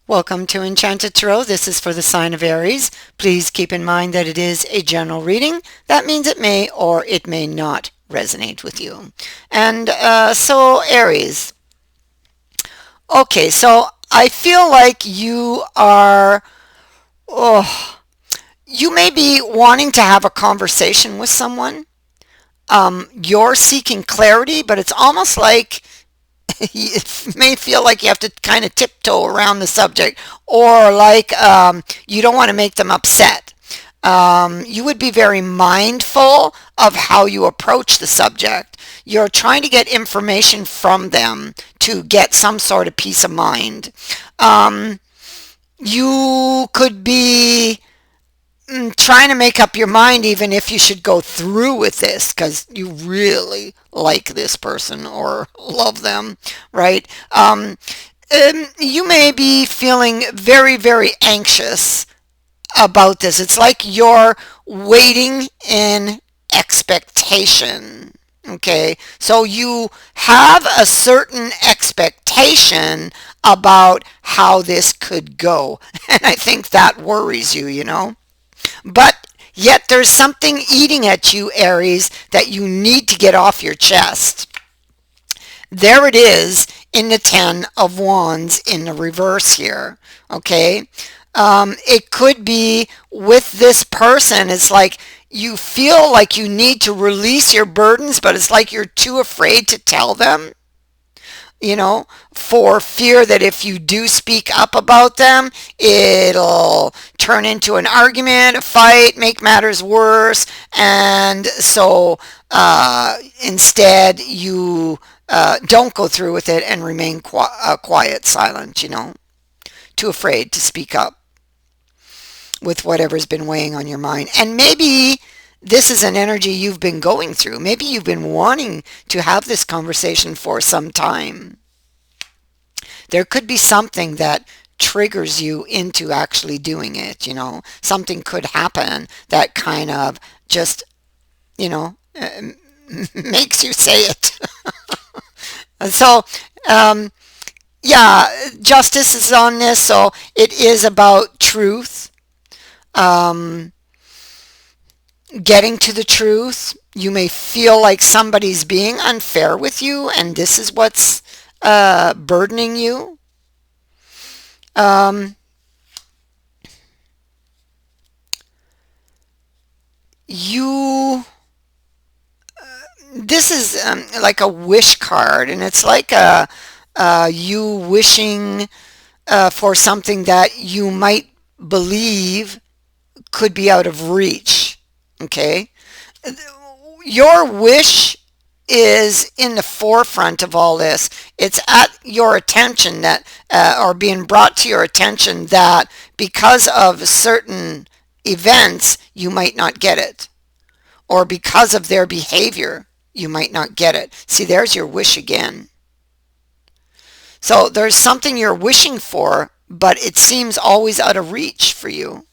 Welcome to Enchanted Tarot. This is for the sign of Aries. Please keep in mind that it is a general reading. That means it may or it may not resonate with you. And so Aries. Okay, so I feel like oh, you may be wanting to have a conversation with someone. You're seeking clarity, but it's almost like it may feel like you have to kind of tiptoe around the subject, or like you don't want to make them upset. You would be very mindful of how you approach the subject. You're trying to get information from them to get some sort of peace of mind. Um, you could be trying to make up your mind even if you should go through with this because you really like this person or love them, right? You may be feeling very, very anxious about this. It's like you're waiting in expectation. Okay, so you have a certain expectation about how this could go, and I think that worries you. But yet there's something eating at you, Aries, that you need to get off your chest. There it is in the Ten of Wands in the reverse here. Okay. It could be with this person. It's like you feel like you need to release your burdens, but it's like you're too afraid to tell them, for fear that if you do speak up about them, it'll turn into an argument, a fight, make matters worse. And so instead, you don't go through with it and remain quiet, silent, too afraid to speak up with whatever's been weighing on your mind. And maybe this is an energy you've been going through. Maybe you've been wanting to have this conversation for some time. There could be something that triggers you into actually doing it. Something could happen that kind of just, you know, makes you say it. So, yeah, justice is on this. So it is about truth. Um, Getting to the truth. You may feel like somebody's being unfair with you, and this is what's burdening you. Um, you, this is like a wish card, and it's like you wishing for something that you might believe could be out of reach. Okay, your wish is in the forefront of all this. It's at your attention that, or being brought to your attention that because of certain events, you might not get it. Or because of their behavior, you might not get it. See, there's your wish again. So there's something you're wishing for, but it seems always out of reach for you.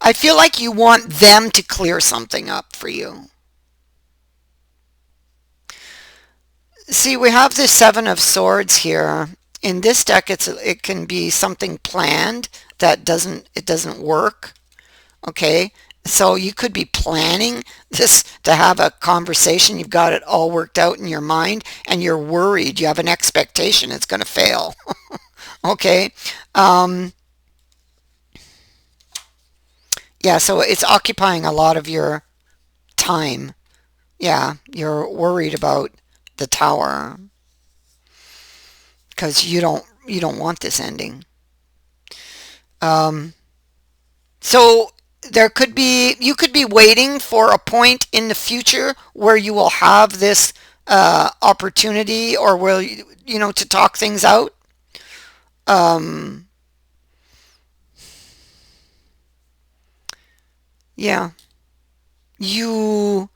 I feel like you want them to clear something up for you. See, we have the Seven of Swords here. In this deck, it can be something planned that doesn't work. Okay, so you could be planning this to have a conversation. You've got it all worked out in your mind, and you're worried. You have an expectation it's going to fail. Okay. Yeah, so it's occupying a lot of your time. Yeah, you're worried about the tower because you don't want this ending. Um, so you could be waiting for a point in the future where you will have this opportunity, or will to talk things out. Um, yeah, you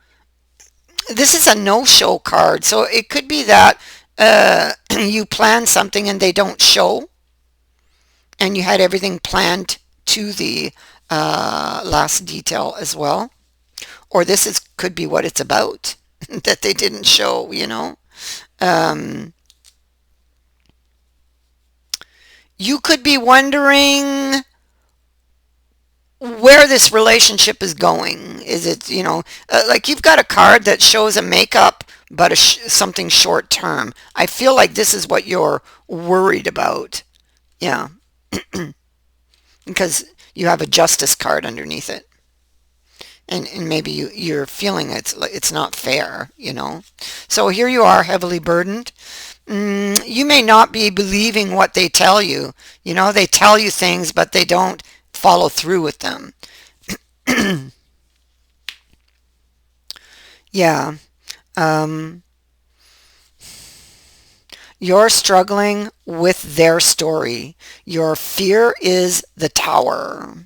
this is a no-show card, so it could be that you plan something and they don't show, and you had everything planned to the last detail as well. Or this is could be what it's about that they didn't show. Um, You could be wondering where this relationship is going. Is it, like you've got a card that shows a makeup, but something short term. I feel like this is what you're worried about. Yeah, because you have a justice card underneath it. And maybe you're feeling it's not fair. So here you are, heavily burdened. You may not be believing what they tell you. They tell you things, but they don't follow through with them. Yeah. Um, you're struggling with their story. Your fear is the tower.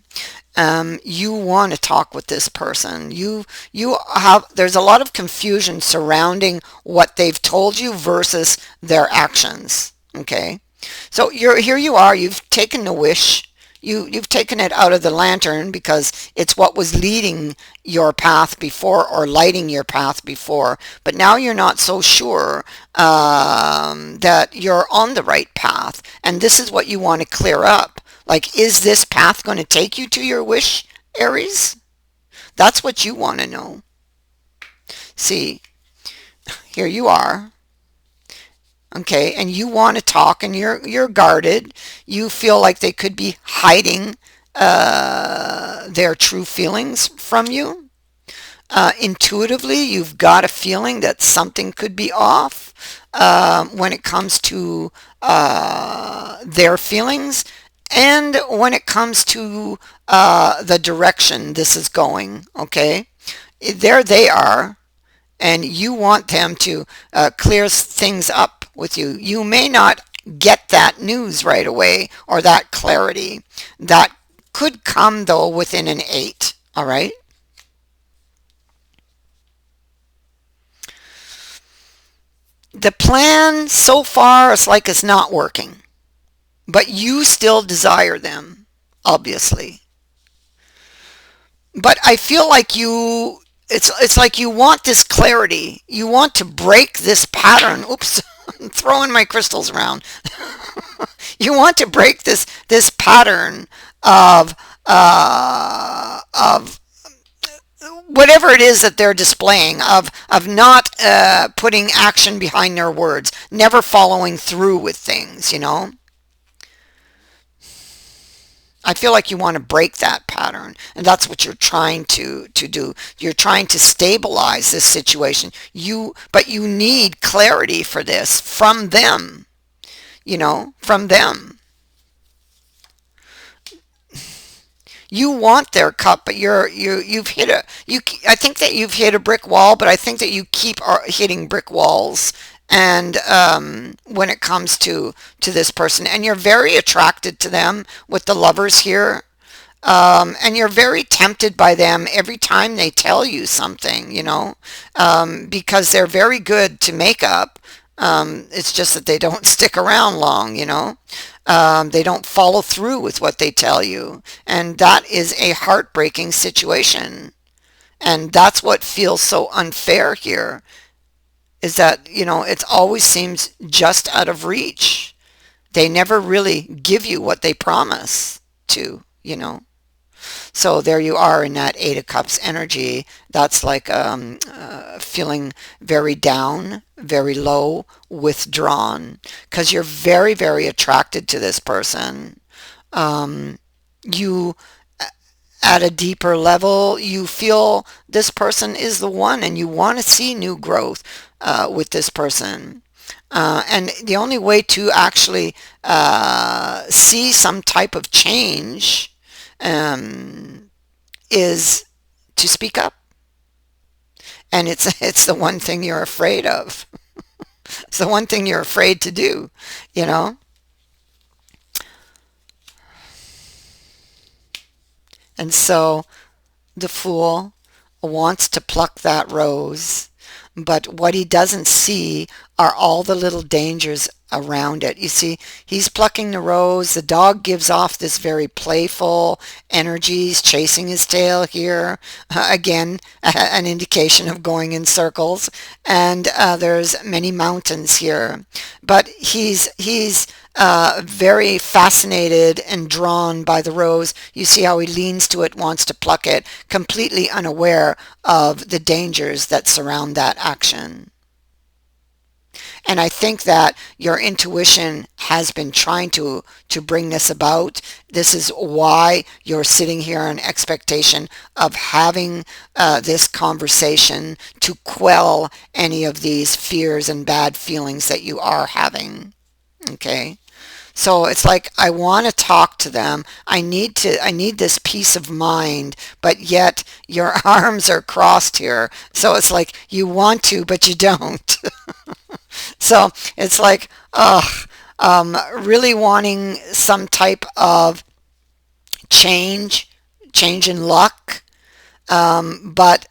You want to talk with this person. You have there's a lot of confusion surrounding what they've told you versus their actions. Okay, so here you are. You've taken the wish. You've taken it out of the lantern because it's what was leading your path before or lighting your path before. But now you're not so sure that you're on the right path, and this is what you want to clear up. Like, is this path going to take you to your wish, Aries? That's what you want to know. See, here you are. Okay, and you want to talk, and you're guarded. You feel like they could be hiding their true feelings from you. Intuitively, you've got a feeling that something could be off when it comes to their feelings and when it comes to the direction this is going. Okay, there they are, and you want them to clear things up with you. You may not get that news right away or that clarity. That could come though within an 8. All right. The plan so far is like it's not working, but you still desire them, obviously. But I feel like it's like you want this clarity. You want to break this pattern. Oops, I'm throwing my crystals around. You want to break this pattern of of whatever it is that they're displaying, of not putting action behind their words, never following through with things. I feel like you want to break that pattern, and that's what you're trying to do. You're trying to stabilize this situation. But you need clarity for this from them, from them. You want their cup, but you've hit a you. I think that you've hit a brick wall, but I think that you keep hitting brick walls. And when it comes to this person, and you're very attracted to them with the lovers here, and you're very tempted by them every time they tell you something, because they're very good to make up. It's just that they don't stick around long. They don't follow through with what they tell you. And that is a heartbreaking situation. And that's what feels so unfair here, is that, it always seems just out of reach. They never really give you what they promise to. So there you are in that 8 of Cups energy. That's like feeling very down, very low, withdrawn, because you're very, very attracted to this person. You, at a deeper level, you feel this person is the one, and you want to see new growth with this person. And the only way to actually see some type of change um, is to speak up. And it's the one thing you're afraid of. It's the one thing you're afraid to do, you know? And so the fool wants to pluck that rose, but what he doesn't see are all the little dangers around it. You see, he's plucking the rose. The dog gives off this very playful energy. He's chasing his tail here. Again, an indication of going in circles. And there's many mountains here. But he's very fascinated and drawn by the rose. You see how he leans to it, wants to pluck it, completely unaware of the dangers that surround that action. And I think that your intuition has been trying to bring this about. This is why you're sitting here in expectation of having this conversation to quell any of these fears and bad feelings that you are having. Okay? So it's like I want to talk to them. I need this peace of mind, but yet your arms are crossed here. So it's like you want to, but you don't. So it's like, really wanting some type of change, change in luck. But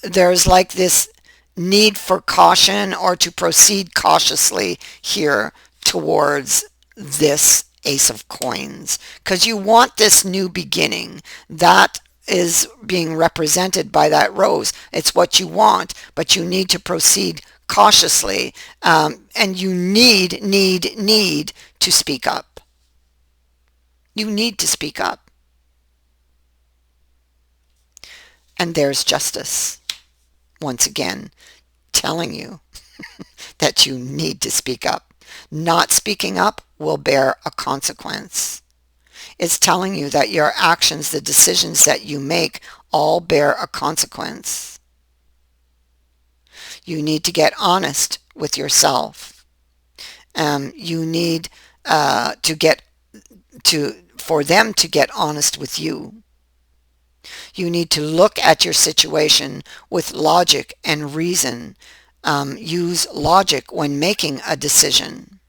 there's like this need for caution or to proceed cautiously here towards this Ace of Coins because you want this new beginning. That is being represented by that rose. It's what you want, but you need to proceed cautiously, and you need to speak up. You need to speak up. And there's justice, once again, telling you that you need to speak up. Not speaking up will bear a consequence. It's telling you that your actions, the decisions that you make, all bear a consequence. You need to get honest with yourself. You need to get to for them to get honest with you. You need to look at your situation with logic and reason. Use logic when making a decision.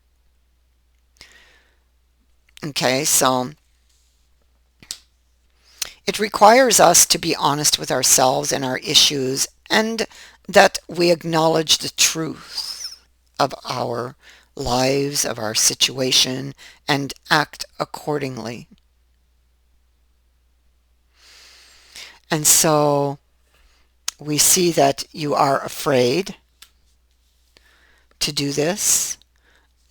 Okay, so it requires us to be honest with ourselves and our issues, and that we acknowledge the truth of our lives, of our situation, and act accordingly. And so we see that you are afraid to do this.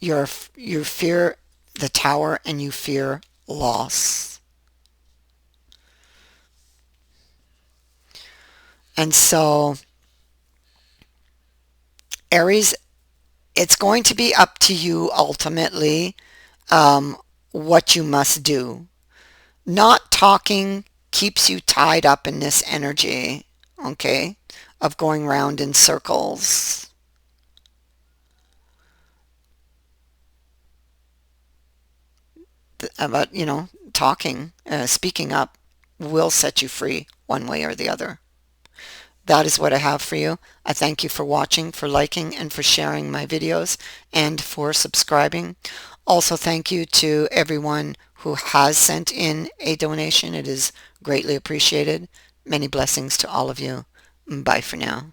You fear the tower and you fear loss. And so, Aries, it's going to be up to you ultimately what you must do. Not talking keeps you tied up in this energy, okay, of going round in circles. About, talking, speaking up will set you free one way or the other. That is what I have for you. I thank you for watching, for liking, and for sharing my videos, and for subscribing. Also, thank you to everyone who has sent in a donation. It is greatly appreciated. Many blessings to all of you. Bye for now.